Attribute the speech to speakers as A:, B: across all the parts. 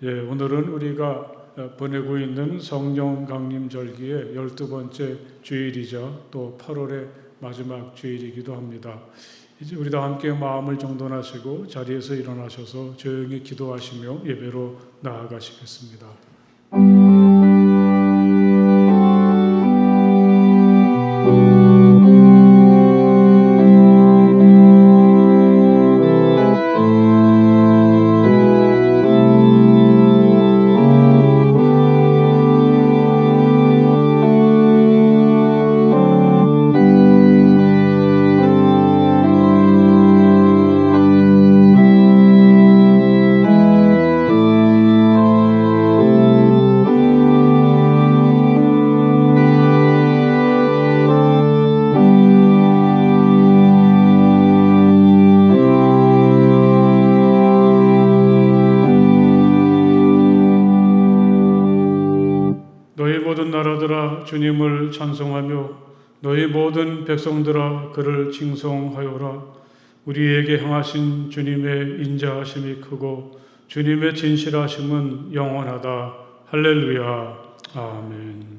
A: 오늘은 우리가 보내고 있는 성령 강림절기의 12번째 주일이자 또 8월의 마지막 주일이기도 합니다. 이제 우리도 함께 마음을 정돈하시고 자리에서 일어나셔서 조용히 기도하시며 예배로 나아가시겠습니다. 너희 모든 나라들아 주님을 찬송하며 너희 모든 백성들아 그를 칭송하여라. 우리에게 행하신 주님의 인자하심이 크고 주님의 진실하심은 영원하다. 할렐루야. 아멘.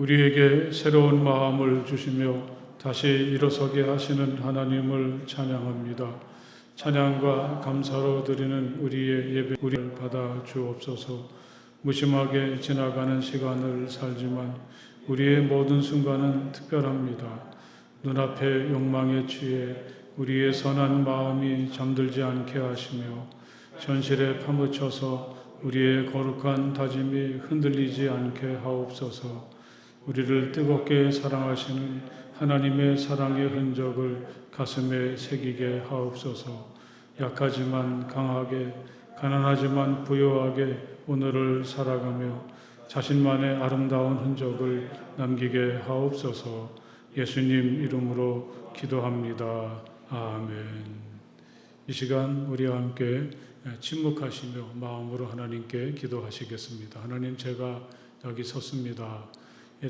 A: 우리에게 새로운 마음을 주시며 다시 일어서게 하시는 하나님을 찬양합니다. 찬양과 감사로 드리는 우리의 예배 우리를 받아 주옵소서. 무심하게 지나가는 시간을 살지만 우리의 모든 순간은 특별합니다. 눈앞의 욕망에 취해 우리의 선한 마음이 잠들지 않게 하시며 현실에 파묻혀서 우리의 거룩한 다짐이 흔들리지 않게 하옵소서. 우리를 뜨겁게 사랑하시는 하나님의 사랑의 흔적을 가슴에 새기게 하옵소서. 약하지만 강하게, 가난하지만 부유하게 오늘을 살아가며 자신만의 아름다운 흔적을 남기게 하옵소서. 예수님 이름으로 기도합니다. 아멘. 이 시간 우리와 함께 침묵하시며 마음으로 하나님께 기도하시겠습니다. 하나님, 제가 여기 섰습니다.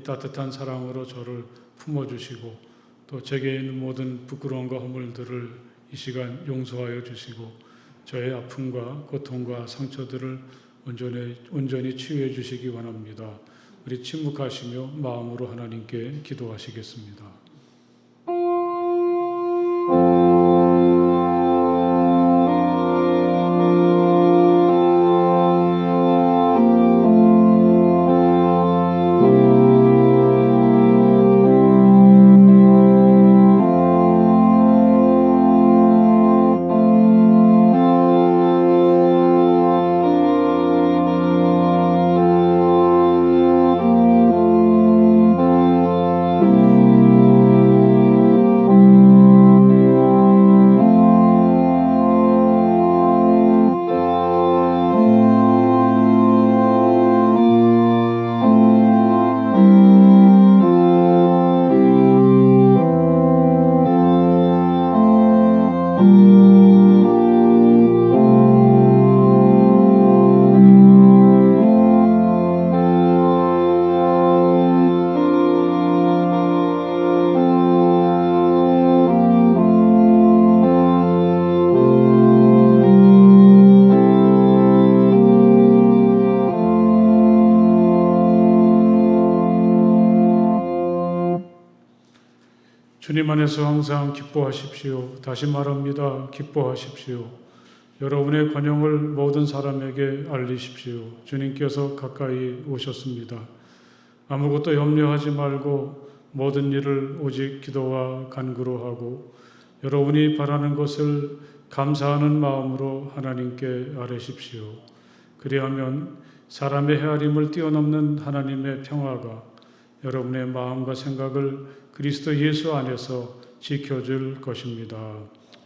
A: 따뜻한 사랑으로 저를 품어주시고 또 제게 있는 모든 부끄러움과 허물들을 이 시간 용서하여 주시고 저의 아픔과 고통과 상처들을 온전히 치유해 주시기 원합니다. 우리 침묵하시며 마음으로 하나님께 기도하시겠습니다. 주님 안에서 항상 기뻐하십시오. 다시 말합니다. 기뻐하십시오. 여러분의 권영을 모든 사람에게 알리십시오. 주님께서 가까이 오셨습니다. 아무것도 염려하지 말고 모든 일을 오직 기도와 간구로 하고 여러분이 바라는 것을 감사하는 마음으로 하나님께 아뢰십시오. 그리하면 사람의 헤아림을 뛰어넘는 하나님의 평화가 여러분의 마음과 생각을 그리스도 예수 안에서 지켜줄 것입니다.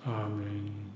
A: 아멘.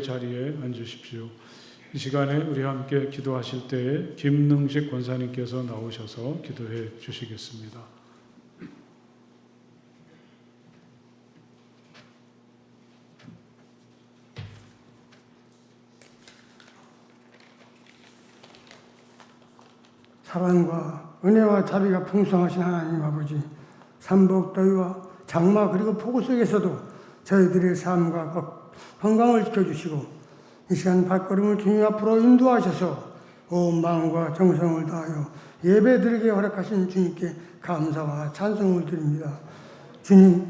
A: 자리에 앉으십시오. 이 시간에 우리 함께 기도하실 때에 김능식 권사님께서 나오셔서 기도해 주시겠습니다.
B: 사랑과 은혜와 자비가 풍성하신 하나님 아버지, 삼복 더위와 장마 그리고 폭우 속에서도 저희들의 삶과 건강을 지켜주시고 이 시간 발걸음을 주님 앞으로 인도하셔서 온 마음과 정성을 다하여 예배드리게 허락하신 주님께 감사와 찬송을 드립니다. 주님,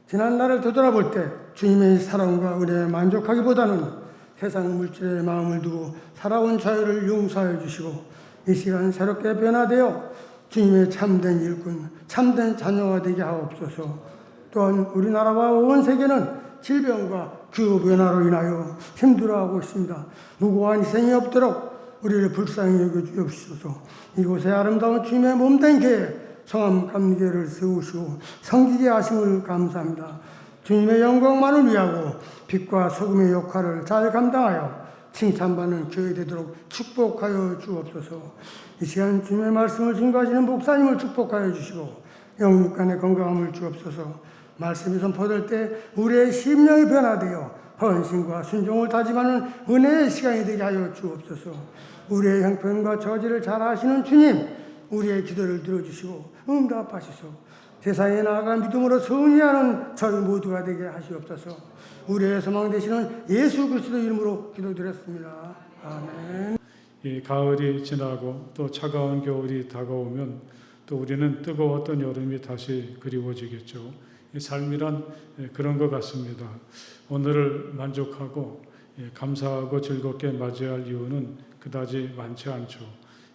B: 지난 날을 되돌아볼 때 주님의 사랑과 은혜에 만족하기보다는 세상 물질에 마음을 두고 살아온 저희를 용서하여 주시고 이 시간 새롭게 변화되어 주님의 참된 일꾼, 참된 자녀가 되게 하옵소서. 또한 우리나라와 온 세계는 질병과 기후변화로 인하여 힘들어하고 있습니다. 무고한 희생이 없도록 우리를 불쌍히 여겨주옵소서. 이곳에 아름다운 주님의 몸된 교회 성함 감개를 세우시고 섬기게 하심을 감사합니다. 주님의 영광만을 위하고 빛과 소금의 역할을 잘 감당하여 칭찬받는 교회 되도록 축복하여 주옵소서. 이 시간 주님의 말씀을 증거하시는 목사님을 축복하여 주시고 영육 간의 건강함을 주옵소서. 말씀이 선포될 때 우리의 심령이 변화되어 헌신과 순종을 다짐하는 은혜의 시간이 되게 하여 주옵소서. 우리의 형편과 저지를 잘 아시는 주님, 우리의 기도를 들어주시고 응답하시소. 세상에 나아가 믿음으로 승리하는 저희 모두가 되게 하시옵소서. 우리의 소망 되시는 예수 그리스도 이름으로 기도드렸습니다. 아멘.
A: 이 가을이 지나고 또 차가운 겨울이 다가오면 또 우리는 뜨거웠던 여름이 다시 그리워지겠죠. 이 삶이란 그런 것 같습니다. 오늘을 만족하고 감사하고 즐겁게 맞이할 이유는 그다지 많지 않죠.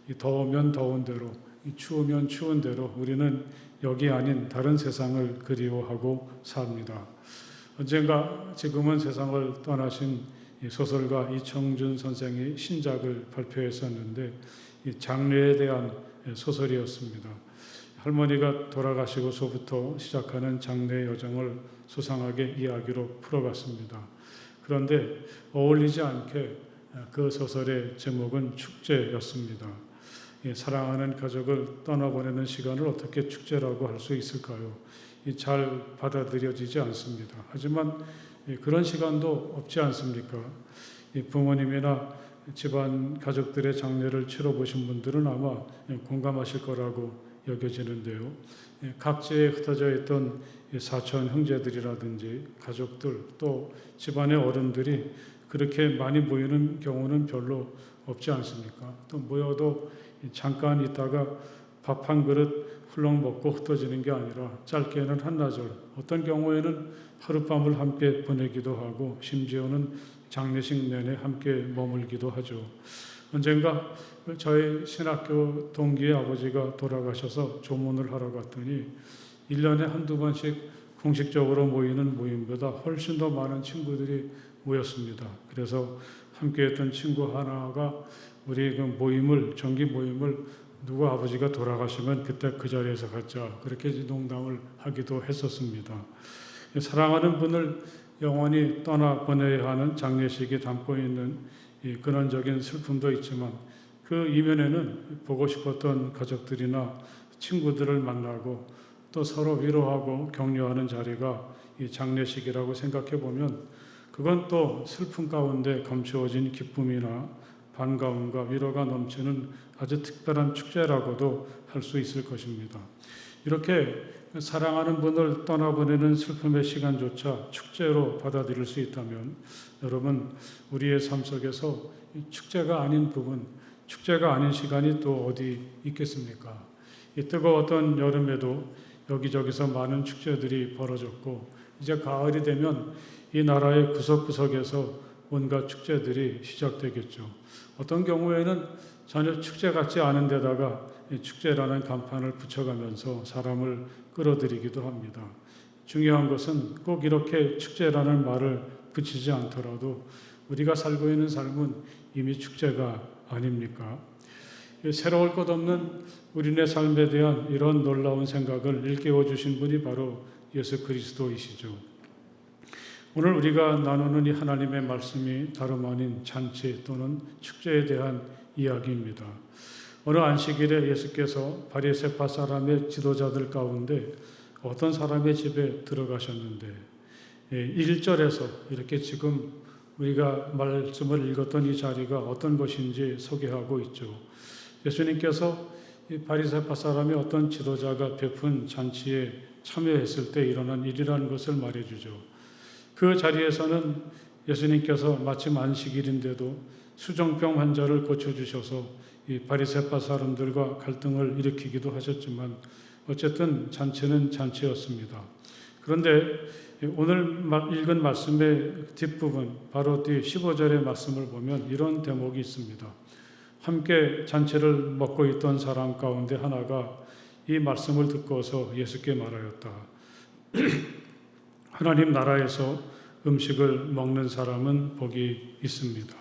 A: 이 더우면 더운 대로, 이 추우면 추운 대로 우리는 여기 아닌 다른 세상을 그리워하고 삽니다. 언젠가 지금은 세상을 떠나신 소설가 이청준 선생이 신작을 발표했었는데 이 장례에 대한 소설이었습니다. 할머니가 돌아가시고서부터 시작하는 장례 여정을 소상하게 이야기로 풀어갔습니다. 그런데 어울리지 않게 그 소설의 제목은 축제였습니다. 사랑하는 가족을 떠나보내는 시간을 어떻게 축제라고 할 수 있을까요? 잘 받아들여지지 않습니다. 하지만 그런 시간도 없지 않습니까? 부모님이나 집안 가족들의 장례를 치러보신 분들은 아마 공감하실 거라고 여겨지는데요. 각지에 흩어져 있던 사촌 형제들이라든지 가족들 또 집안의 어른들이 그렇게 많이 모이는 경우는 별로 없지 않습니까? 또 모여도 잠깐 있다가 밥 한 그릇 훌렁 먹고 흩어지는 게 아니라 짧게는 한나절, 어떤 경우에는 하룻밤을 함께 보내기도 하고 심지어는 장례식 내내 함께 머물기도 하죠. 언젠가 저희 신학교 동기의 아버지가 돌아가셔서 조문을 하러 갔더니 1년에 한두 번씩 공식적으로 모이는 모임보다 훨씬 더 많은 친구들이 모였습니다. 그래서 함께했던 친구 하나가 우리 그 모임을, 정기 모임을 누구 아버지가 돌아가시면 그때 그 자리에서 갖자, 그렇게 농담을 하기도 했었습니다. 사랑하는 분을 영원히 떠나보내야 하는 장례식이 담고 있는 이 근원적인 슬픔도 있지만 그 이면에는 보고 싶었던 가족들이나 친구들을 만나고 또 서로 위로하고 격려하는 자리가 이 장례식이라고 생각해 보면 그건 또 슬픔 가운데 감추어진 기쁨이나 반가움과 위로가 넘치는 아주 특별한 축제라고도 할 수 있을 것입니다. 이렇게 사랑하는 분을 떠나보내는 슬픔의 시간조차 축제로 받아들일 수 있다면 여러분, 우리의 삶 속에서 축제가 아닌 부분, 축제가 아닌 시간이 또 어디 있겠습니까? 이 뜨거웠던 여름에도 여기저기서 많은 축제들이 벌어졌고 이제 가을이 되면 이 나라의 구석구석에서 온갖 축제들이 시작되겠죠. 어떤 경우에는 전혀 축제 같지 않은 데다가 축제라는 간판을 붙여가면서 사람을 끌어들이기도 합니다. 중요한 것은 꼭 이렇게 축제라는 말을 붙이지 않더라도 우리가 살고 있는 삶은 이미 축제가 아닙니까? 새로울 것 없는 우리네 삶에 대한 이런 놀라운 생각을 일깨워 주신 분이 바로 예수 그리스도이시죠. 오늘 우리가 나누는 이 하나님의 말씀이 다름 아닌 잔치 또는 축제에 대한 이야기입니다. 어느 안식일에 예수께서 바리새파 사람의 지도자들 가운데 어떤 사람의 집에 들어가셨는데 1절에서 이렇게 지금 우리가 말씀을 읽었던 이 자리가 어떤 것인지 소개하고 있죠. 예수님께서 이 바리새파 사람의 어떤 지도자가 베푼 잔치에 참여했을 때 일어난 일이라는 것을 말해주죠. 그 자리에서는 예수님께서 마침 안식일인데도 수정병 환자를 고쳐주셔서 이 바리새파 사람들과 갈등을 일으키기도 하셨지만 어쨌든 잔치는 잔치였습니다. 그런데 오늘 읽은 말씀의 뒷부분, 바로 뒤 15절의 말씀을 보면 이런 대목이 있습니다. 함께 잔치를 먹고 있던 사람 가운데 하나가 이 말씀을 듣고서 예수께 말하였다. 하나님 나라에서 음식을 먹는 사람은 복이 있습니다.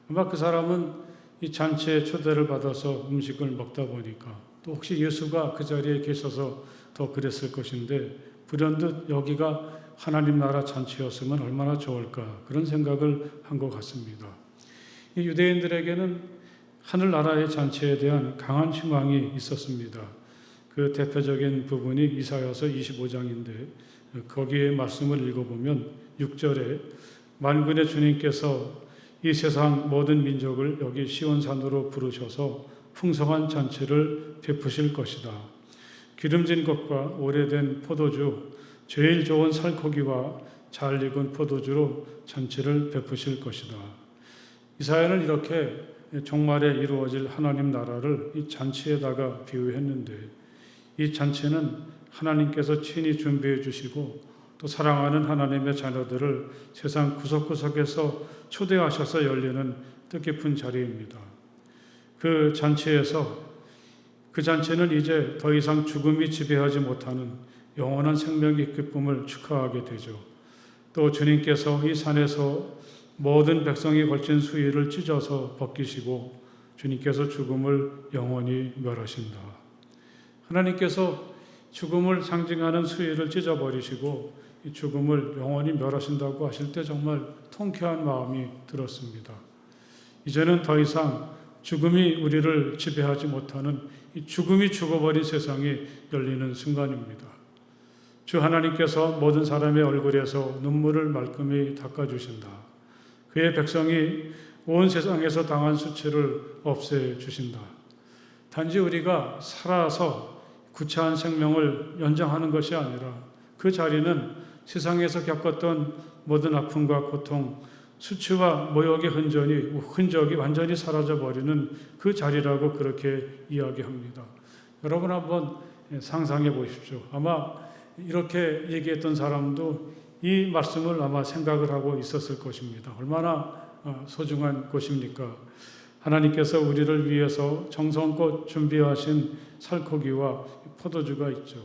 A: 아마 그 사람은 이 잔치에 초대를 받아서 음식을 먹다 보니까 또 혹시 예수가 그 자리에 계셔서 더 그랬을 것인데 불현듯 여기가 하나님 나라 잔치였으면 얼마나 좋을까 그런 생각을 한 것 같습니다. 이 유대인들에게는 하늘나라의 잔치에 대한 강한 희망이 있었습니다. 그 대표적인 부분이 이사야서 25장인데 거기에 말씀을 읽어보면 6절에 만군의 주님께서 이 세상 모든 민족을 여기 시온산으로 부르셔서 풍성한 잔치를 베푸실 것이다. 기름진 것과 오래된 포도주, 제일 좋은 살코기와 잘 익은 포도주로 잔치를 베푸실 것이다. 이사야는 이렇게 종말에 이루어질 하나님 나라를 이 잔치에다가 비유했는데 이 잔치는 하나님께서 친히 준비해 주시고 또 사랑하는 하나님의 자녀들을 세상 구석구석에서 초대하셔서 열리는 뜻깊은 자리입니다. 그 잔치는 이제 더 이상 죽음이 지배하지 못하는 영원한 생명의 기쁨을 축하하게 되죠. 또 주님께서 이 산에서 모든 백성이 걸친 수의를 찢어서 벗기시고 주님께서 죽음을 영원히 멸하신다. 하나님께서 죽음을 상징하는 수의를 찢어버리시고 이 죽음을 영원히 멸하신다고 하실 때 정말 통쾌한 마음이 들었습니다. 이제는 더 이상 죽음이 우리를 지배하지 못하는 이 죽음이 죽어버린 세상이 열리는 순간입니다. 주 하나님께서 모든 사람의 얼굴에서 눈물을 말끔히 닦아주신다. 그의 백성이 온 세상에서 당한 수치를 없애주신다. 단지 우리가 살아서 구차한 생명을 연장하는 것이 아니라 그 자리는 세상에서 겪었던 모든 아픔과 고통, 수치와 모욕의 흔적이 완전히 사라져버리는 그 자리라고 그렇게 이야기합니다. 여러분 한번 상상해 보십시오. 아마 이렇게 얘기했던 사람도 이 말씀을 아마 생각을 하고 있었을 것입니다. 얼마나 소중한 것입니까? 하나님께서 우리를 위해서 정성껏 준비하신 살코기와 포도주가 있죠.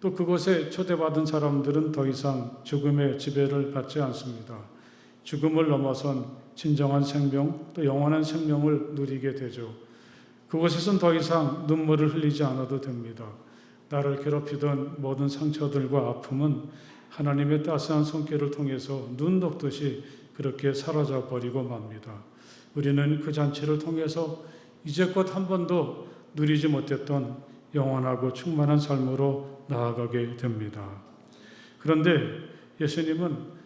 A: 또 그곳에 초대받은 사람들은 더 이상 죽음의 지배를 받지 않습니다. 죽음을 넘어선 진정한 생명, 또 영원한 생명을 누리게 되죠. 그곳에선 더 이상 눈물을 흘리지 않아도 됩니다. 나를 괴롭히던 모든 상처들과 아픔은 하나님의 따스한 손길을 통해서 눈 녹듯이 그렇게 사라져 버리고 맙니다. 우리는 그 잔치를 통해서 이제껏 한 번도 누리지 못했던 영원하고 충만한 삶으로 나아가게 됩니다. 그런데 예수님은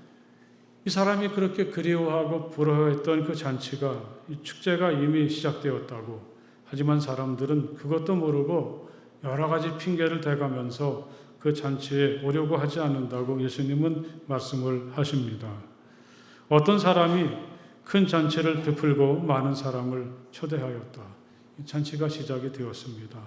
A: 이 사람이 그렇게 그리워하고 부러워했던 그 잔치가, 이 축제가 이미 시작되었다고, 하지만 사람들은 그것도 모르고 여러 가지 핑계를 대가면서 그 잔치에 오려고 하지 않는다고 예수님은 말씀을 하십니다. 어떤 사람이 큰 잔치를 베풀고 많은 사람을 초대하였다. 이 잔치가 시작이 되었습니다.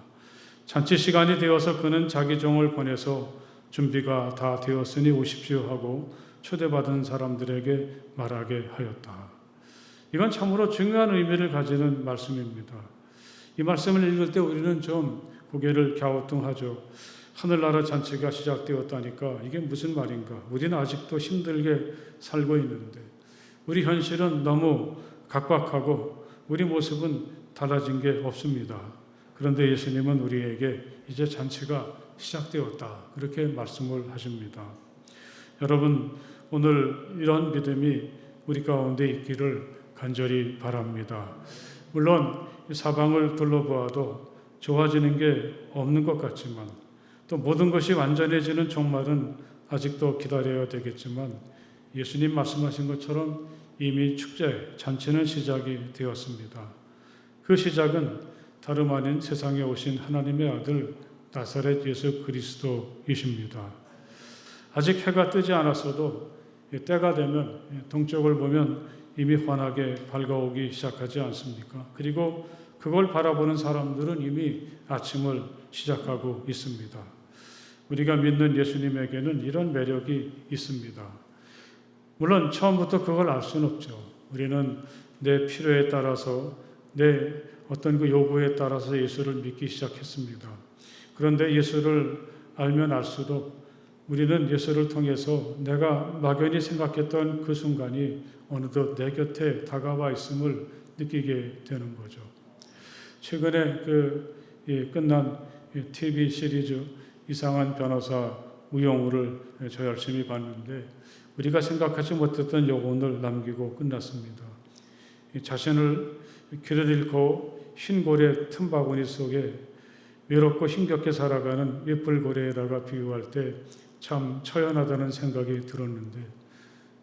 A: 잔치 시간이 되어서 그는 자기 종을 보내서 준비가 다 되었으니 오십시오 하고 초대받은 사람들에게 말하게 하였다. 이건 참으로 중요한 의미를 가지는 말씀입니다. 이 말씀을 읽을 때 우리는 좀 고개를 갸우뚱하죠. 하늘나라 잔치가 시작되었다니까 이게 무슨 말인가? 우리는 아직도 힘들게 살고 있는데 우리 현실은 너무 각박하고 우리 모습은 달라진 게 없습니다. 그런데 예수님은 우리에게 이제 잔치가 시작되었다. 그렇게 말씀을 하십니다. 여러분, 오늘 이런 믿음이 우리 가운데 있기를 간절히 바랍니다. 물론 사방을 둘러보아도 좋아지는 게 없는 것 같지만 또 모든 것이 완전해지는 종말은 아직도 기다려야 되겠지만 예수님 말씀하신 것처럼 이미 축제, 잔치는 시작이 되었습니다. 그 시작은 다름 아닌 세상에 오신 하나님의 아들 나사렛 예수 그리스도이십니다. 아직 해가 뜨지 않았어도 때가 되면 동쪽을 보면 이미 환하게 밝아오기 시작하지 않습니까? 그리고 그걸 바라보는 사람들은 이미 아침을 시작하고 있습니다. 우리가 믿는 예수님에게는 이런 매력이 있습니다. 물론 처음부터 그걸 알 수는 없죠. 우리는 내 필요에 따라서 내 어떤 그 요구에 따라서 예수를 믿기 시작했습니다. 그런데 예수를 알면 알수록 우리는 예수를 통해서 내가 막연히 생각했던 그 순간이 어느덧 내 곁에 다가와 있음을 느끼게 되는 거죠. 최근에 끝난 TV 시리즈 이상한 변호사 우영우를 저 열심히 봤는데 우리가 생각하지 못했던 여운을 남기고 끝났습니다. 자신을 길을 잃고 흰 고래 틈바구니 속에 외롭고 힘겹게 살아가는 옅불고래에다가 비유할 때 참 처연하다는 생각이 들었는데,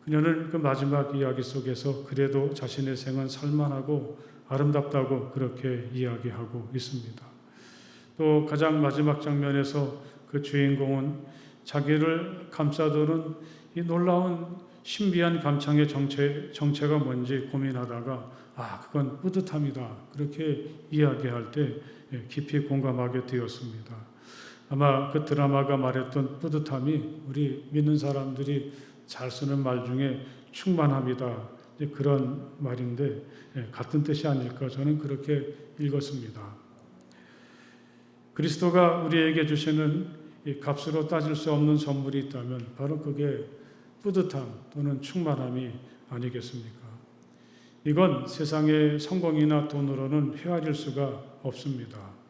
A: 그녀는 그 마지막 이야기 속에서 그래도 자신의 생은 살만하고 아름답다고 그렇게 이야기하고 있습니다. 또 가장 마지막 장면에서 그 주인공은 자기를 감싸도는 이 놀라운 신비한 감창의 정체가 뭔지 고민하다가 그건 뿌듯함이다 그렇게 이야기할 때 깊이 공감하게 되었습니다. 아마 그 드라마가 말했던 뿌듯함이 우리 믿는 사람들이 잘 쓰는 말 중에 충만함이다 그런 말인데 같은 뜻이 아닐까 저는 그렇게 읽었습니다. 그리스도가 우리에게 주시는 이 값으로 따질 수 없는 선물이 있다면 바로 그게 뿌듯함 또는 충만함이 아니겠습니까? 이건 세상의 성공이나 돈으로는 헤아릴 수가 없습니다.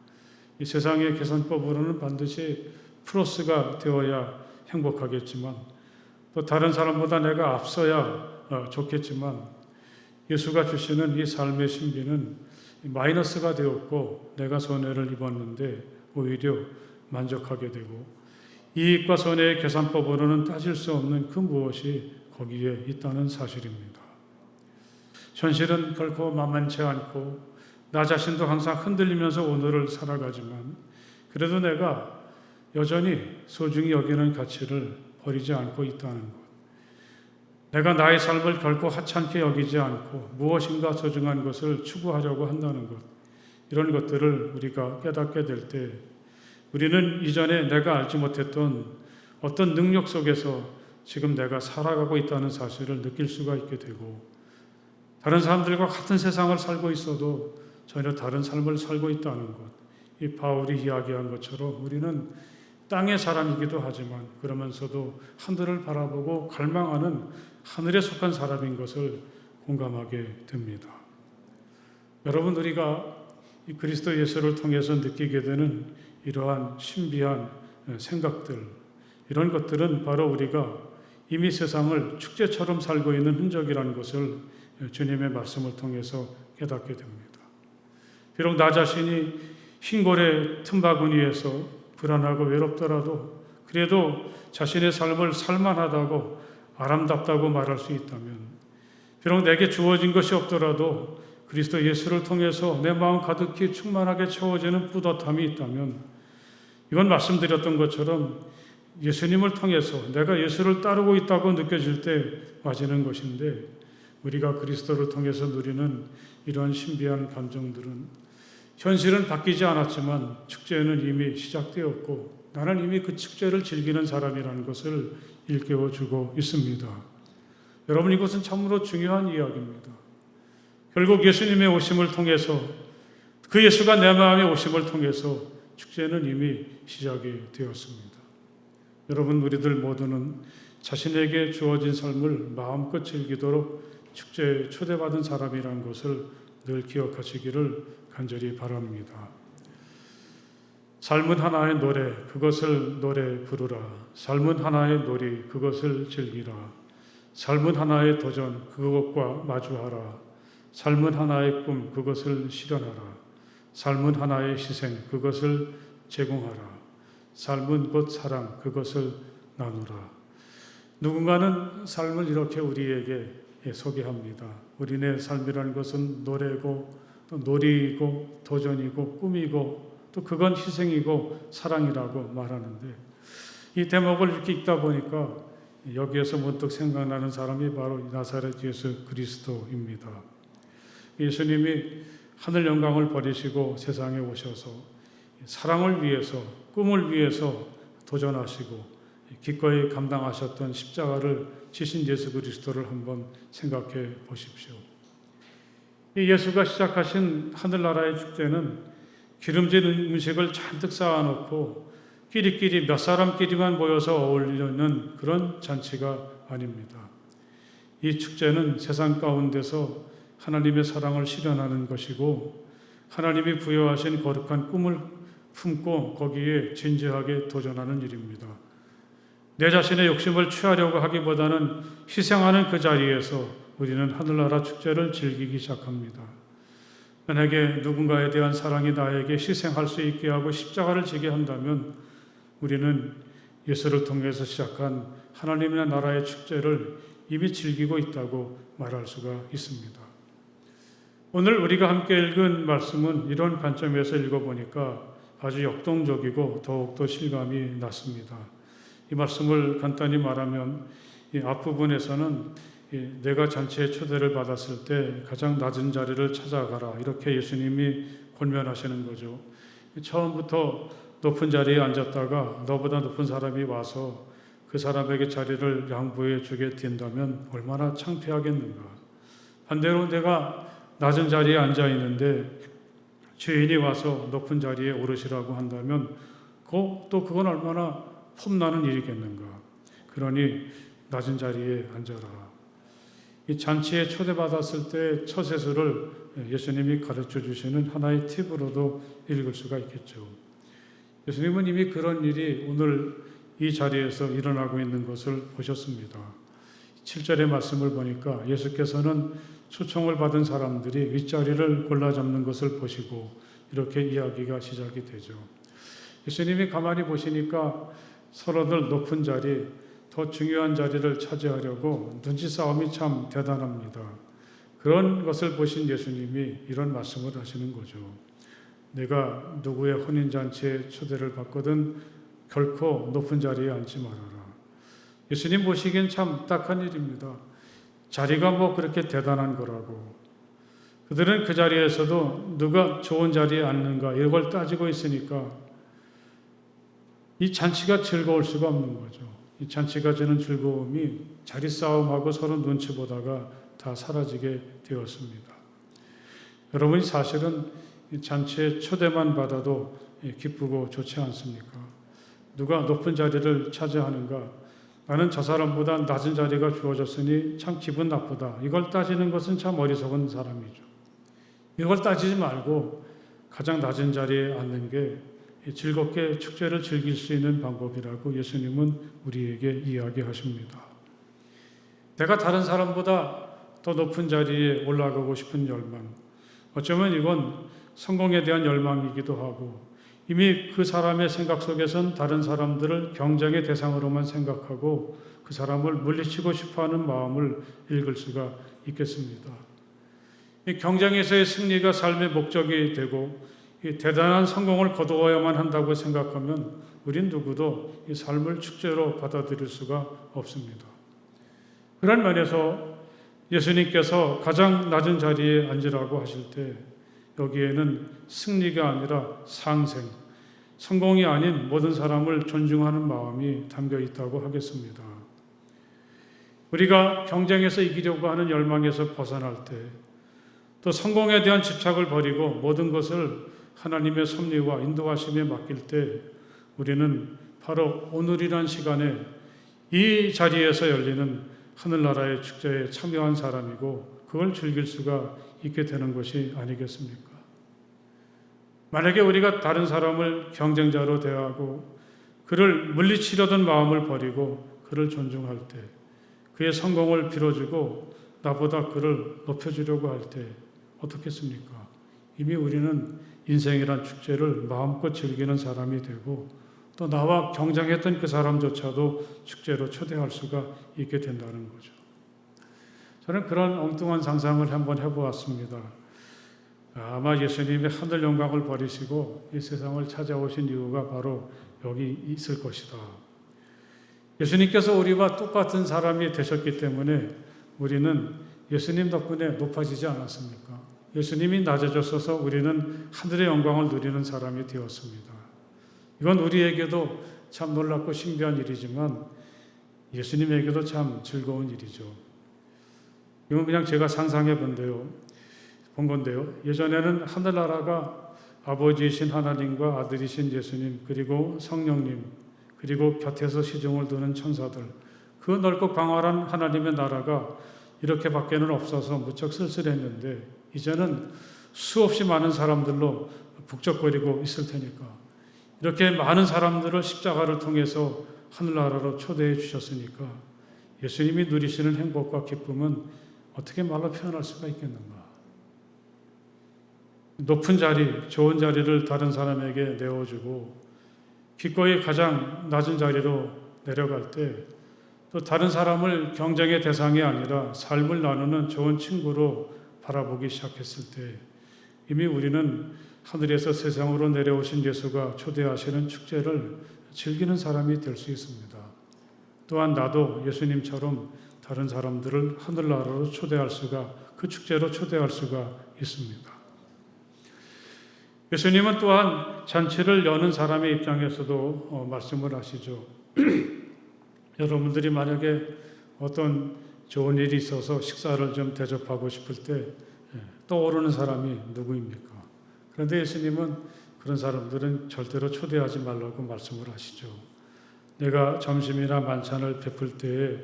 A: 이 세상의 계산법으로는 반드시 플러스가 되어야 행복하겠지만 또 다른 사람보다 내가 앞서야 좋겠지만 예수가 주시는 이 삶의 신비는 마이너스가 되었고 내가 손해를 입었는데 오히려 만족하게 되고 이익과 손해의 계산법으로는 따질 수 없는 그 무엇이 거기에 있다는 사실입니다. 현실은 결코 만만치 않고 나 자신도 항상 흔들리면서 오늘을 살아가지만 그래도 내가 여전히 소중히 여기는 가치를 버리지 않고 있다는 것. 내가 나의 삶을 결코 하찮게 여기지 않고 무엇인가 소중한 것을 추구하려고 한다는 것. 이런 것들을 우리가 깨닫게 될 때 우리는 이전에 내가 알지 못했던 어떤 능력 속에서 지금 내가 살아가고 있다는 사실을 느낄 수가 있게 되고 다른 사람들과 같은 세상을 살고 있어도 전혀 다른 삶을 살고 있다는 것. 이 바울이 이야기한 것처럼 우리는 땅의 사람이기도 하지만 그러면서도 하늘을 바라보고 갈망하는 하늘에 속한 사람인 것을 공감하게 됩니다. 여러분, 우리가 이 그리스도 예수를 통해서 느끼게 되는 이러한 신비한 생각들, 이런 것들은 바로 우리가 이미 세상을 축제처럼 살고 있는 흔적이라는 것을 주님의 말씀을 통해서 깨닫게 됩니다. 비록 나 자신이 흰고래 틈바구니에서 불안하고 외롭더라도 그래도 자신의 삶을 살만하다고 아름답다고 말할 수 있다면 비록 내게 주어진 것이 없더라도 그리스도 예수를 통해서 내 마음 가득히 충만하게 채워지는 뿌듯함이 있다면 이건 말씀드렸던 것처럼 예수님을 통해서 내가 예수를 따르고 있다고 느껴질 때 와지는 것인데 우리가 그리스도를 통해서 누리는 이러한 신비한 감정들은 현실은 바뀌지 않았지만 축제는 이미 시작되었고 나는 이미 그 축제를 즐기는 사람이라는 것을 일깨워주고 있습니다. 여러분, 이것은 참으로 중요한 이야기입니다. 결국 예수님의 오심을 통해서 그 예수가 내 마음에 오심을 통해서 축제는 이미 시작이 되었습니다. 여러분, 우리들 모두는 자신에게 주어진 삶을 마음껏 즐기도록 축제에 초대받은 사람이라는 것을 늘 기억하시기를 간절히 바랍니다. 삶은 하나의 노래, 그것을 노래 부르라. 삶은 하나의 놀이, 그것을 즐기라. 삶은 하나의 도전, 그것과 마주하라. 삶은 하나의 꿈, 그것을 실현하라. 삶은 하나의 희생, 그것을 제공하라. 삶은 곧 사랑, 그것을 나누라. 누군가는 삶을 이렇게 우리에게 소개합니다. 우리네 삶이라는 것은 노래고 또 놀이이고 도전이고 꿈이고 또 그건 희생이고 사랑이라고 말하는데 이 대목을 이렇게 읽다 보니까 여기에서 문득 생각나는 사람이 바로 나사렛 예수 그리스도입니다. 예수님이 하늘 영광을 버리시고 세상에 오셔서 사랑을 위해서 꿈을 위해서 도전하시고 기꺼이 감당하셨던 십자가를 지신 예수 그리스도를 한번 생각해 보십시오. 이 예수가 시작하신 하늘나라의 축제는 기름진 음식을 잔뜩 쌓아놓고 끼리끼리 몇 사람끼리만 모여서 어울리는 그런 잔치가 아닙니다. 이 축제는 세상 가운데서 하나님의 사랑을 실현하는 것이고 하나님이 부여하신 거룩한 꿈을 품고 거기에 진지하게 도전하는 일입니다. 내 자신의 욕심을 취하려고 하기보다는 희생하는 그 자리에서 우리는 하늘나라 축제를 즐기기 시작합니다. 만약에 누군가에 대한 사랑이 나에게 희생할 수 있게 하고 십자가를 지게 한다면 우리는 예수를 통해서 시작한 하나님의 나라의 축제를 이미 즐기고 있다고 말할 수가 있습니다. 오늘 우리가 함께 읽은 말씀은 이런 관점에서 읽어보니까 아주 역동적이고 더욱더 실감이 났습니다. 이 말씀을 간단히 말하면 이 앞부분에서는 내가 잔치에 초대를 받았을 때 가장 낮은 자리를 찾아가라, 이렇게 예수님이 권면하시는 거죠. 처음부터 높은 자리에 앉았다가 너보다 높은 사람이 와서 그 사람에게 자리를 양보해 주게 된다면 얼마나 창피하겠는가. 반대로 내가 낮은 자리에 앉아 있는데 죄인이 와서 높은 자리에 오르시라고 한다면 또 그건 얼마나 폼나는 일이겠는가. 그러니 낮은 자리에 앉아라. 이 잔치에 초대받았을 때 처세술을 예수님이 가르쳐 주시는 하나의 팁으로도 읽을 수가 있겠죠. 예수님은 이미 그런 일이 오늘 이 자리에서 일어나고 있는 것을 보셨습니다. 7절의 말씀을 보니까 예수께서는 초청을 받은 사람들이 윗자리를 골라 잡는 것을 보시고 이렇게 이야기가 시작이 되죠. 예수님이 가만히 보시니까 서로들 높은 자리, 더 중요한 자리를 차지하려고 눈치 싸움이 참 대단합니다. 그런 것을 보신 예수님이 이런 말씀을 하시는 거죠. 내가 누구의 혼인잔치에 초대를 받거든 결코 높은 자리에 앉지 말아라. 예수님 보시기엔 참 딱한 일입니다. 자리가 뭐 그렇게 대단한 거라고. 그들은 그 자리에서도 누가 좋은 자리에 앉는가 이걸 따지고 있으니까 이 잔치가 즐거울 수가 없는 거죠. 이 잔치가 주는 즐거움이 자리 싸움하고 서로 눈치 보다가 다 사라지게 되었습니다. 여러분이 사실은 이 잔치에 초대만 받아도 기쁘고 좋지 않습니까? 누가 높은 자리를 차지하는가? 나는 저 사람보다 낮은 자리가 주어졌으니 참 기분 나쁘다. 이걸 따지는 것은 참 어리석은 사람이죠. 이걸 따지지 말고 가장 낮은 자리에 앉는 게 즐겁게 축제를 즐길 수 있는 방법이라고 예수님은 우리에게 이야기하십니다. 내가 다른 사람보다 더 높은 자리에 올라가고 싶은 열망, 어쩌면 이건 성공에 대한 열망이기도 하고 이미 그 사람의 생각 속에선 다른 사람들을 경쟁의 대상으로만 생각하고 그 사람을 물리치고 싶어하는 마음을 읽을 수가 있겠습니다. 이 경쟁에서의 승리가 삶의 목적이 되고 이 대단한 성공을 거두어야만 한다고 생각하면 우린 누구도 이 삶을 축제로 받아들일 수가 없습니다. 그런 면에서 예수님께서 가장 낮은 자리에 앉으라고 하실 때 여기에는 승리가 아니라 상생, 성공이 아닌 모든 사람을 존중하는 마음이 담겨 있다고 하겠습니다. 우리가 경쟁에서 이기려고 하는 열망에서 벗어날 때, 또 성공에 대한 집착을 버리고 모든 것을 하나님의 섭리와 인도하심에 맡길 때 우리는 바로 오늘이란 시간에 이 자리에서 열리는 하늘나라의 축제에 참여한 사람이고 그걸 즐길 수가 있게 되는 것이 아니겠습니까? 만약에 우리가 다른 사람을 경쟁자로 대하고 그를 물리치려던 마음을 버리고 그를 존중할 때, 그의 성공을 빌어주고 나보다 그를 높여주려고 할 때 어떻겠습니까? 이미 우리는 인생이란 축제를 마음껏 즐기는 사람이 되고 또 나와 경쟁했던 그 사람조차도 축제로 초대할 수가 있게 된다는 거죠. 저는 그런 엉뚱한 상상을 한번 해보았습니다. 아마 예수님이 하늘 영광을 버리시고 이 세상을 찾아오신 이유가 바로 여기 있을 것이다. 예수님께서 우리와 똑같은 사람이 되셨기 때문에 우리는 예수님 덕분에 높아지지 않았습니까? 예수님이 낮아졌어서 우리는 하늘의 영광을 누리는 사람이 되었습니다. 이건 우리에게도 참 놀랍고 신비한 일이지만 예수님에게도 참 즐거운 일이죠. 이건 그냥 제가 상상해 본 건데요. 예전에는 하늘나라가 아버지이신 하나님과 아들이신 예수님 그리고 성령님 그리고 곁에서 시중을 두는 천사들, 그 넓고 광활한 하나님의 나라가 이렇게밖에는 없어서 무척 쓸쓸했는데 이제는 수없이 많은 사람들로 북적거리고 있을 테니까 이렇게 많은 사람들을 십자가를 통해서 하늘나라로 초대해 주셨으니까 예수님이 누리시는 행복과 기쁨은 어떻게 말로 표현할 수가 있겠는가? 높은 자리, 좋은 자리를 다른 사람에게 내어주고 기꺼이 가장 낮은 자리로 내려갈 때 또 다른 사람을 경쟁의 대상이 아니라 삶을 나누는 좋은 친구로 바라보기 시작했을 때 이미 우리는 하늘에서 세상으로 내려오신 예수가 초대하시는 축제를 즐기는 사람이 될 수 있습니다. 또한 나도 예수님처럼 다른 사람들을 하늘나라로 초대할 수가, 그 축제로 초대할 수가 있습니다. 예수님은 또한 잔치를 여는 사람의 입장에서도 말씀을 하시죠. 여러분들이 만약에 어떤 좋은 일이 있어서 식사를 좀 대접하고 싶을 때 떠오르는 사람이 누구입니까? 그런데 예수님은 그런 사람들은 절대로 초대하지 말라고 말씀을 하시죠. 내가 점심이나 만찬을 베풀 때에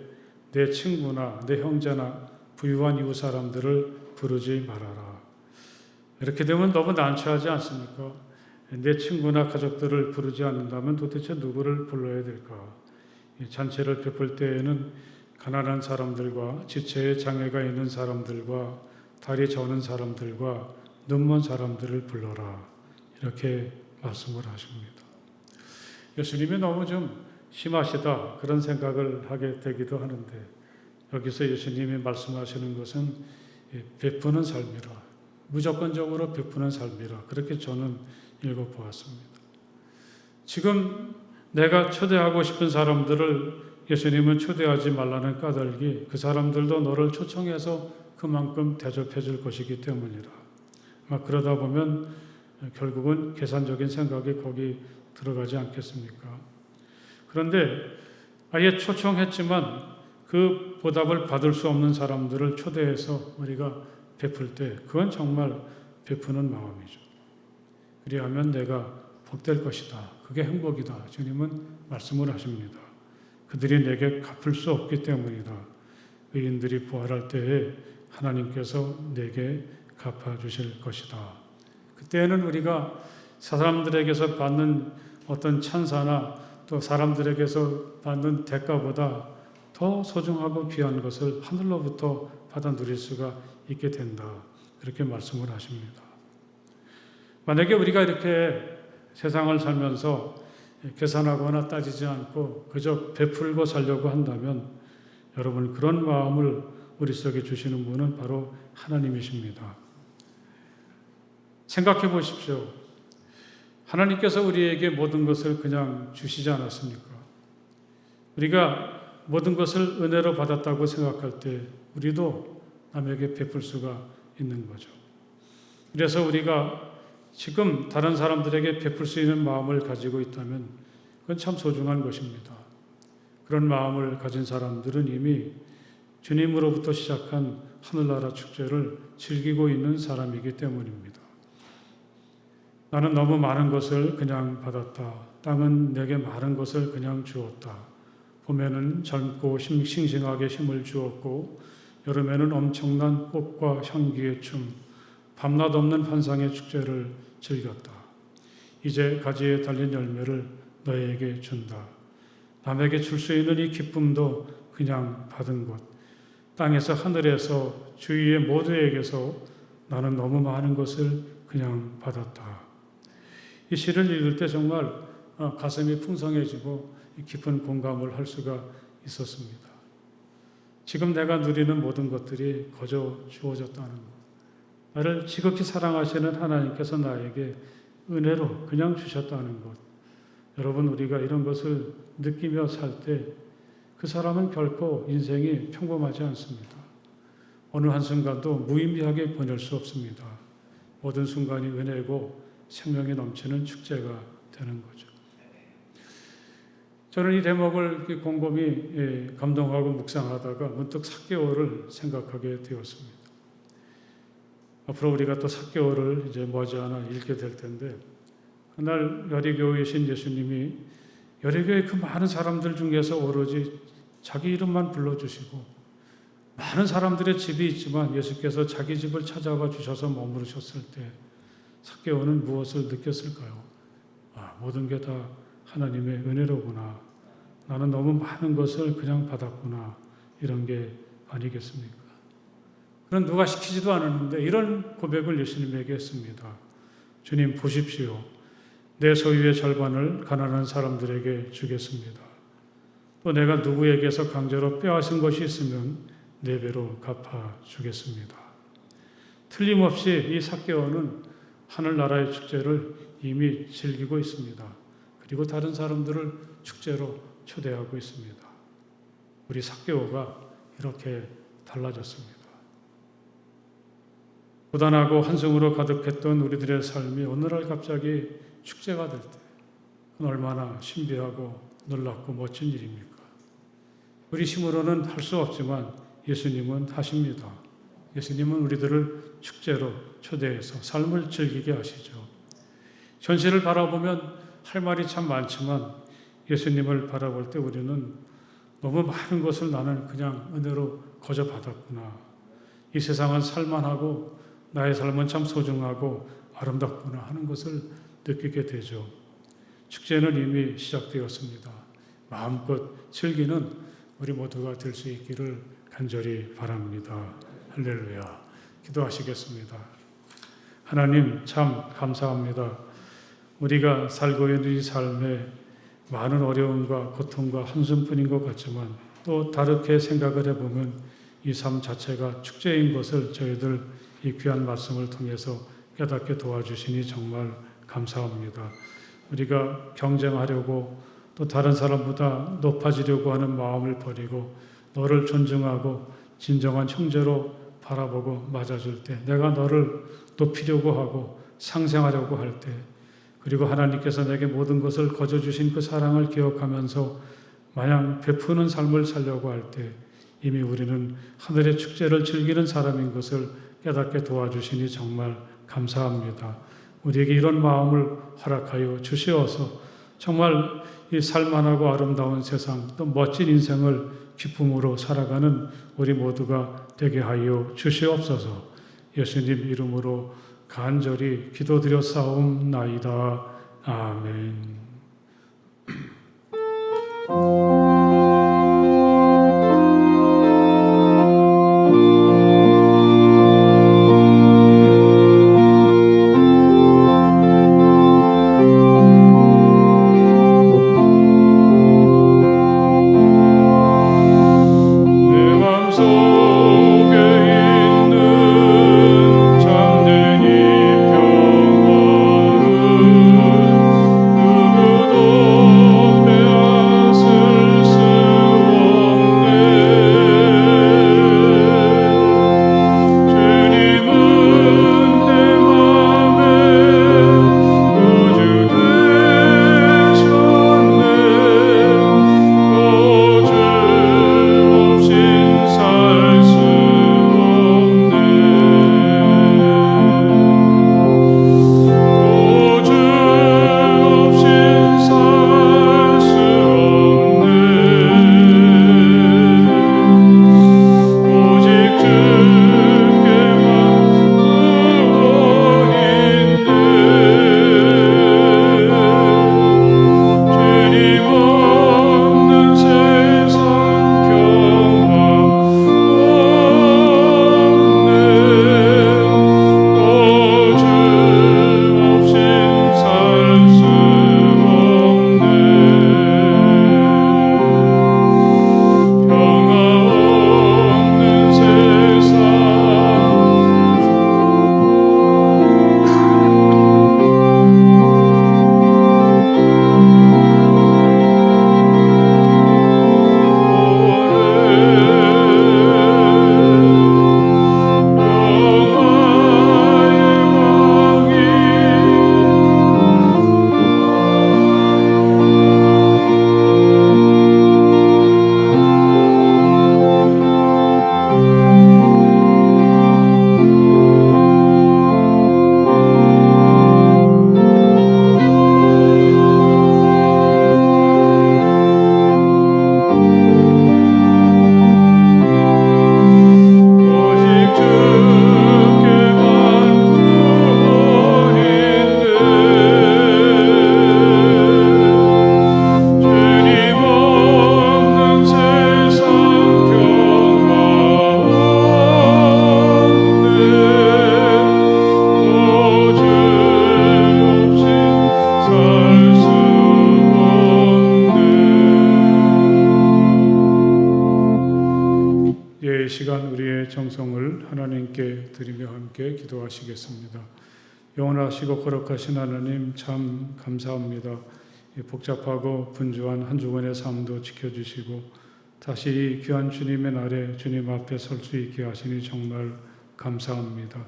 A: 내 친구나 내 형제나 부유한 이웃 사람들을 부르지 말아라. 이렇게 되면 너무 난처하지 않습니까? 내 친구나 가족들을 부르지 않는다면 도대체 누구를 불러야 될까? 잔치를 베풀 때에는 가난한 사람들과 지체에 장애가 있는 사람들과 다리 저는 사람들과 눈먼 사람들을 불러라. 이렇게 말씀을 하십니다. 예수님이 너무 좀 심하시다 그런 생각을 하게 되기도 하는데 여기서 예수님이 말씀하시는 것은 베푸는 삶이라, 무조건적으로 베푸는 삶이라, 그렇게 저는 읽어보았습니다. 지금 내가 초대하고 싶은 사람들을 예수님은 초대하지 말라는 까닭이 그 사람들도 너를 초청해서 그만큼 대접해 줄 것이기 때문이라. 그러다 보면 결국은 계산적인 생각이 거기 들어가지 않겠습니까? 그런데 아예 초청했지만 그 보답을 받을 수 없는 사람들을 초대해서 우리가 베풀 때 그건 정말 베푸는 마음이죠. 그리하면 내가 복될 것이다. 그게 행복이다. 주님은 말씀을 하십니다. 그들이 내게 갚을 수 없기 때문이다. 의인들이 부활할 때에 하나님께서 내게 갚아주실 것이다. 그때는 우리가 사람들에게서 받는 어떤 찬사나 또 사람들에게서 받는 대가보다 더 소중하고 귀한 것을 하늘로부터 받아 누릴 수가 있게 된다. 그렇게 말씀을 하십니다. 만약에 우리가 이렇게 세상을 살면서 계산하거나 따지지 않고 그저 베풀고 살려고 한다면 여러분 그런 마음을 우리 속에 주시는 분은 바로 하나님이십니다. 생각해 보십시오. 하나님께서 우리에게 모든 것을 그냥 주시지 않았습니까? 우리가 모든 것을 은혜로 받았다고 생각할 때 우리도 남에게 베풀 수가 있는 거죠. 그래서 우리가 지금 다른 사람들에게 베풀 수 있는 마음을 가지고 있다면 그건 참 소중한 것입니다. 그런 마음을 가진 사람들은 이미 주님으로부터 시작한 하늘나라 축제를 즐기고 있는 사람이기 때문입니다. 나는 너무 많은 것을 그냥 받았다. 땅은 내게 많은 것을 그냥 주었다. 봄에는 젊고 싱싱하게 힘을 주었고 여름에는 엄청난 꽃과 향기의 춤, 밤낮 없는 환상의 축제를 즐겼다. 이제 가지에 달린 열매를 너에게 준다. 남에게 줄 수 있는 이 기쁨도 그냥 받은 것. 땅에서 하늘에서 주위의 모두에게서 나는 너무 많은 것을 그냥 받았다. 이 시를 읽을 때 정말 가슴이 풍성해지고 깊은 공감을 할 수가 있었습니다. 지금 내가 누리는 모든 것들이 거저 주어졌다는 것. 나를 지극히 사랑하시는 하나님께서 나에게 은혜로 그냥 주셨다는 것. 여러분 우리가 이런 것을 느끼며 살 때 그 사람은 결코 인생이 평범하지 않습니다. 어느 한순간도 무의미하게 보낼 수 없습니다. 모든 순간이 은혜고 생명이 넘치는 축제가 되는 거죠. 저는 이 대목을 곰곰이 감동하고 묵상하다가 문득 삭개오를 생각하게 되었습니다. 앞으로 우리가 또 삭개오를 이제 머지않아 읽게 될 텐데 그날 여리교이신 예수님이 여리교의 그 많은 사람들 중에서 오로지 자기 이름만 불러주시고 많은 사람들의 집이 있지만 예수께서 자기 집을 찾아와 주셔서 머무르셨을 때 삭개오는 무엇을 느꼈을까요? 모든 게 다 하나님의 은혜로구나. 나는 너무 많은 것을 그냥 받았구나. 이런 게 아니겠습니까? 그런 누가 시키지도 않았는데 이런 고백을 예수님에게 했습니다. 주님 보십시오. 내 소유의 절반을 가난한 사람들에게 주겠습니다. 또 내가 누구에게서 강제로 빼앗은 것이 있으면 4배로 갚아주겠습니다. 틀림없이 이 삭개오는 하늘나라의 축제를 이미 즐기고 있습니다. 그리고 다른 사람들을 축제로 초대하고 있습니다. 우리 삭개오가 이렇게 달라졌습니다. 고단하고 한숨으로 가득했던 우리들의 삶이 오늘날 갑자기 축제가 될 때, 그건 얼마나 신비하고 놀랍고 멋진 일입니까? 우리 힘으로는 할 수 없지만 예수님은 하십니다. 예수님은 우리들을 축제로 초대해서 삶을 즐기게 하시죠. 현실을 바라보면 할 말이 참 많지만 예수님을 바라볼 때 우리는 너무 많은 것을 나는 그냥 은혜로 거저 받았구나. 이 세상은 살만하고 나의 삶은 참 소중하고 아름답구나 하는 것을 느끼게 되죠. 축제는 이미 시작되었습니다. 마음껏 즐기는 우리 모두가 될 수 있기를 간절히 바랍니다. 할렐루야. 기도하시겠습니다. 하나님 참 감사합니다. 우리가 살고 있는 이 삶에 많은 어려움과 고통과 한숨뿐인 것 같지만 또 다르게 생각을 해보면 이 삶 자체가 축제인 것을 저희들 이 귀한 말씀을 통해서 깨닫게 도와주시니 정말 감사합니다. 우리가 경쟁하려고 또 다른 사람보다 높아지려고 하는 마음을 버리고 너를 존중하고 진정한 형제로 바라보고 맞아줄 때, 내가 너를 높이려고 하고 상생하려고 할 때, 그리고 하나님께서 내게 모든 것을 거저 주신 그 사랑을 기억하면서 마냥 베푸는 삶을 살려고 할 때 이미 우리는 하늘의 축제를 즐기는 사람인 것을 깨닫게 도와주시니 정말 감사합니다. 우리에게 이런 마음을 허락하여 주시어서 정말 이 살만하고 아름다운 세상 또 멋진 인생을 기쁨으로 살아가는 우리 모두가 되게 하여 주시옵소서. 예수님 이름으로 간절히 기도드렸사옵나이다. 아멘.
C: 누구
A: 기도의 시간 우리의 정성을 하나님께 드리며 함께 기도하시겠습니다. 영원하시고 거룩하신 하나님 참 감사합니다. 복잡하고 분주한 한 주간의 삶도 지켜주시고 다시 이 귀한 주님의 날에 주님 앞에 설 수 있게 하시니 정말 감사합니다.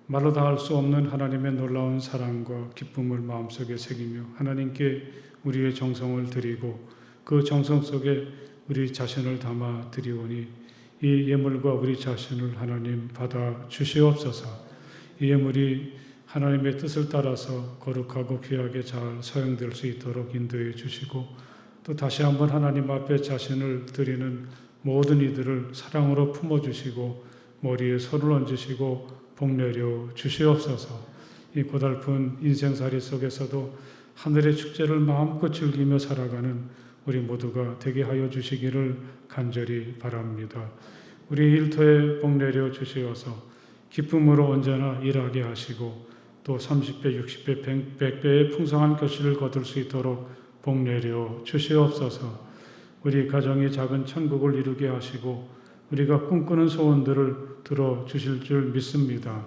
A: 말로 다 할 수 없는 하나님의 놀라운 사랑과 기쁨을 마음속에 새기며 하나님께 우리의 정성을 드리고 그 정성 속에 우리 자신을 담아 드리오니 이 예물과 우리 자신을 하나님 받아 주시옵소서. 이 예물이 하나님의 뜻을 따라서 거룩하고 귀하게 잘 사용될 수 있도록 인도해 주시고 또 다시 한번 하나님 앞에 자신을 드리는 모든 이들을 사랑으로 품어주시고 머리에 손을 얹으시고 복내려 주시옵소서. 이 고달픈 인생살이 속에서도 하늘의 축제를 마음껏 즐기며 살아가는 우리 모두가 되게 하여 주시기를 간절히 바랍니다. 우리 일터에 복내려 주시어서 기쁨으로 언제나 일하게 하시고 또 30배, 60배, 100배의 풍성한 결실을 거둘 수 있도록 복내려 주시옵소서. 우리 가정이 작은 천국을 이루게 하시고 우리가 꿈꾸는 소원들을 들어주실 줄 믿습니다.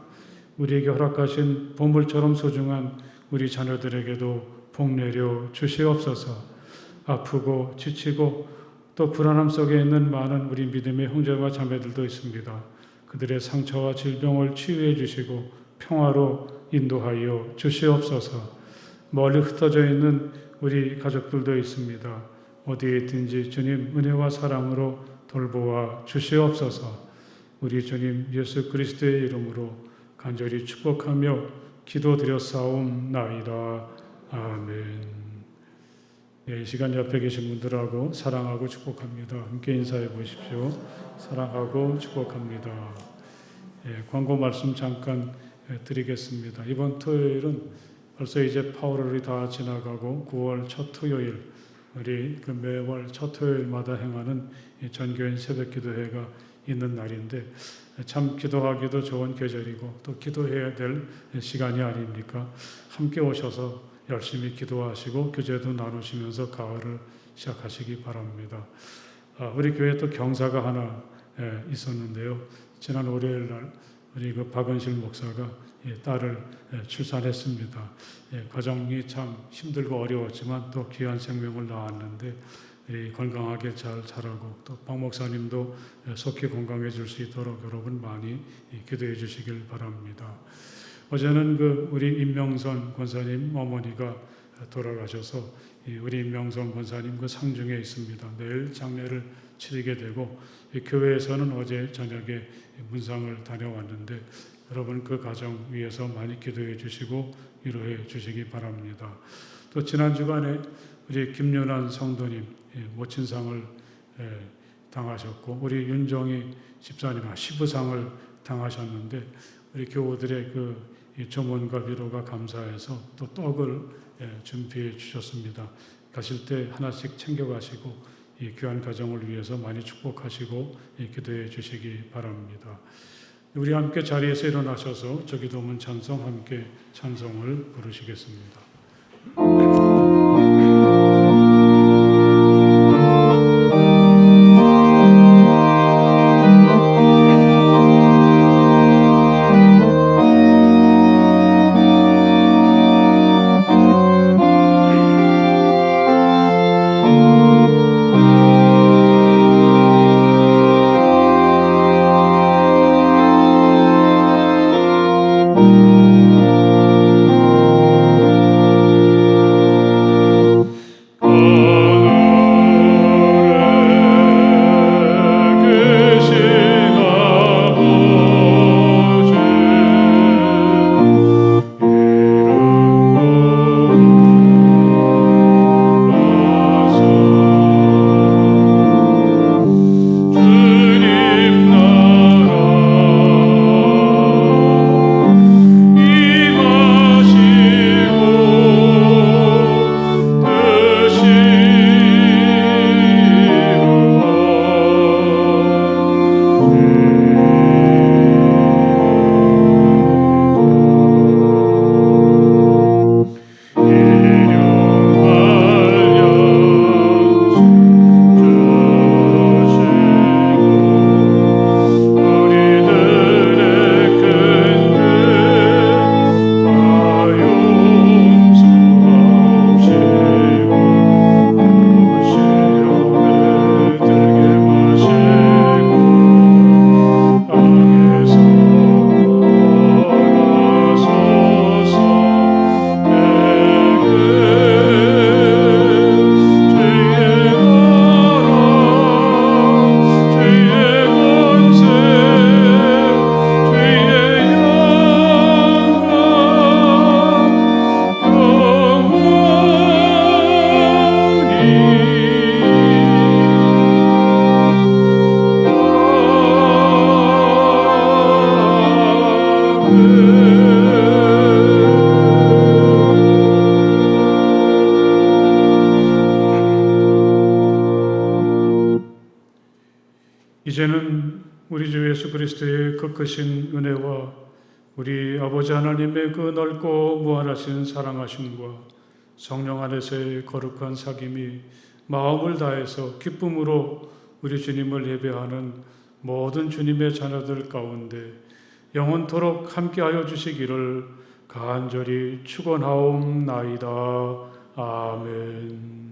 A: 우리에게 허락하신 보물처럼 소중한 우리 자녀들에게도 복내려 주시옵소서. 아프고 지치고 또 불안함 속에 있는 많은 우리 믿음의 형제와 자매들도 있습니다. 그들의 상처와 질병을 치유해 주시고 평화로 인도하여 주시옵소서. 멀리 흩어져 있는 우리 가족들도 있습니다. 어디에 있든지 주님 은혜와 사랑으로 돌보아 주시옵소서. 우리 주님 예수 그리스도의 이름으로 간절히 축복하며 기도드렸사옵나이다. 아멘. 이 시간 옆에 계신 분들하고 사랑하고 축복합니다. 함께 인사해 보십시오. 사랑하고 축복합니다. 광고 말씀 잠깐 드리겠습니다. 이번 토요일은 벌써 이제 8월이 다 지나가고 9월 첫 토요일, 우리 그 매월 첫 토요일마다 행하는 전교인 새벽기도회가 있는 날인데 참 기도하기도 좋은 계절이고 또 기도해야 될 시간이 아닙니까? 함께 오셔서 열심히 기도하시고 교제도 나누시면서 가을을 시작하시기 바랍니다. 우리 교회에 또 경사가 하나 있었는데요. 지난 월요일 날 우리 그 박은실 목사가 딸을 출산했습니다. 가정이 참 힘들고 어려웠지만 또 귀한 생명을 낳았는데 건강하게 잘 자라고 또 박 목사님도 속히 건강해질 수 있도록 여러분 많이 기도해 주시길 바랍니다. 어제는 우리 임명선 권사님 어머니가 돌아가셔서 우리 임명선 권사님 상중에 있습니다. 내일 장례를 치르게 되고 교회에서는 어제 저녁에 문상을 다녀왔는데 여러분 그 가정 위해서 많이 기도해 주시고 위로해 주시기 바랍니다. 또 지난 주간에 우리 김윤환 성도님 모친상을 당하셨고 우리 윤정희 집사님 시부상을 당하셨는데 우리 교우들의 조문과 위로가 감사해서 또 떡을 준비해 주셨습니다. 가실 때 하나씩 챙겨가시고 이 귀한 가정을 위해서 많이 축복하시고 기도해 주시기 바랍니다. 우리 함께 자리에서 일어나셔서 저기도문 찬송 함께 찬송을 부르시겠습니다. 이제는 우리 주 예수 그리스도의 그 크신 은혜와 우리 아버지 하나님의 그 넓고 무한하신 사랑하심과 성령 안에서의 거룩한 사귐이 마음을 다해서 기쁨으로 우리 주님을 예배하는 모든 주님의 자녀들 가운데 영원토록 함께하여 주시기를 간절히 축원하옵나이다. 아멘.